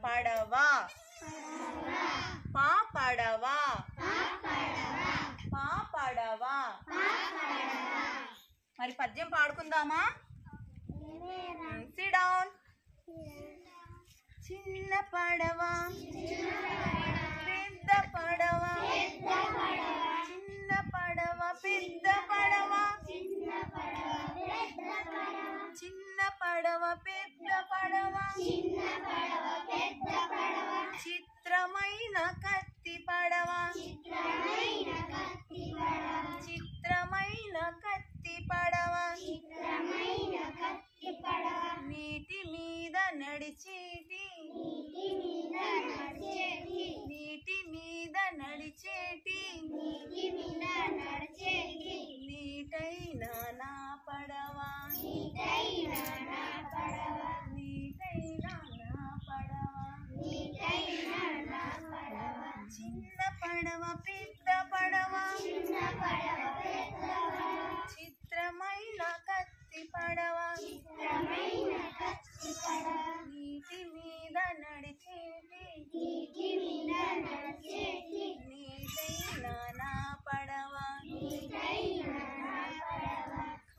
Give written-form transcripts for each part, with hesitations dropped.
పడవ పా పడవ పా పడవ. మరి పద్యం పాడుకుందామా? SIT down. చిన్న పడవ పెద్ద పడవ చిన్న పడవ పెద్ద పడవ చిన్న పడవ పెద్ద పడవ చిత్రమైన కత్తి పడవ చిత్రమైన కత్తి పడవ నీటి మీద నడిచేటి నీటి మీద నడిచేటి నీటైన నా పడవ నీటైన నా పడవ చిన్న పడవ పెద్ద పడవ చిత్రమైన కత్తి పడవ నీటి మీద నడిచేటి నీటైన నా పడవ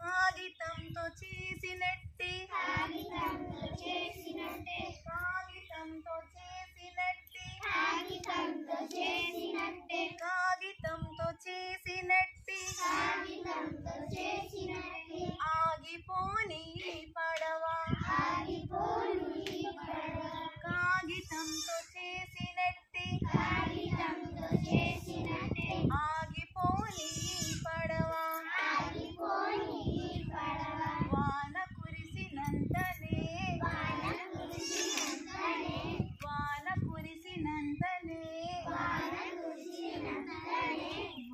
కాగితంతో చేసినట్టి కాగితంతో చేసినట్టి కాగితంతో చేసినట్టి ఆగిపోని పడవ కాగితంతో చేసినట్టి ఆగిపోని పడవ వాన కురిసినంతనే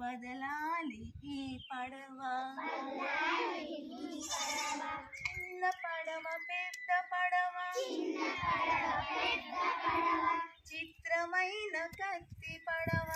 వదలాలి ఈ పడవ చిన్న పడవ పెద్ద పడవ చిత్రమైన కత్తి పడవ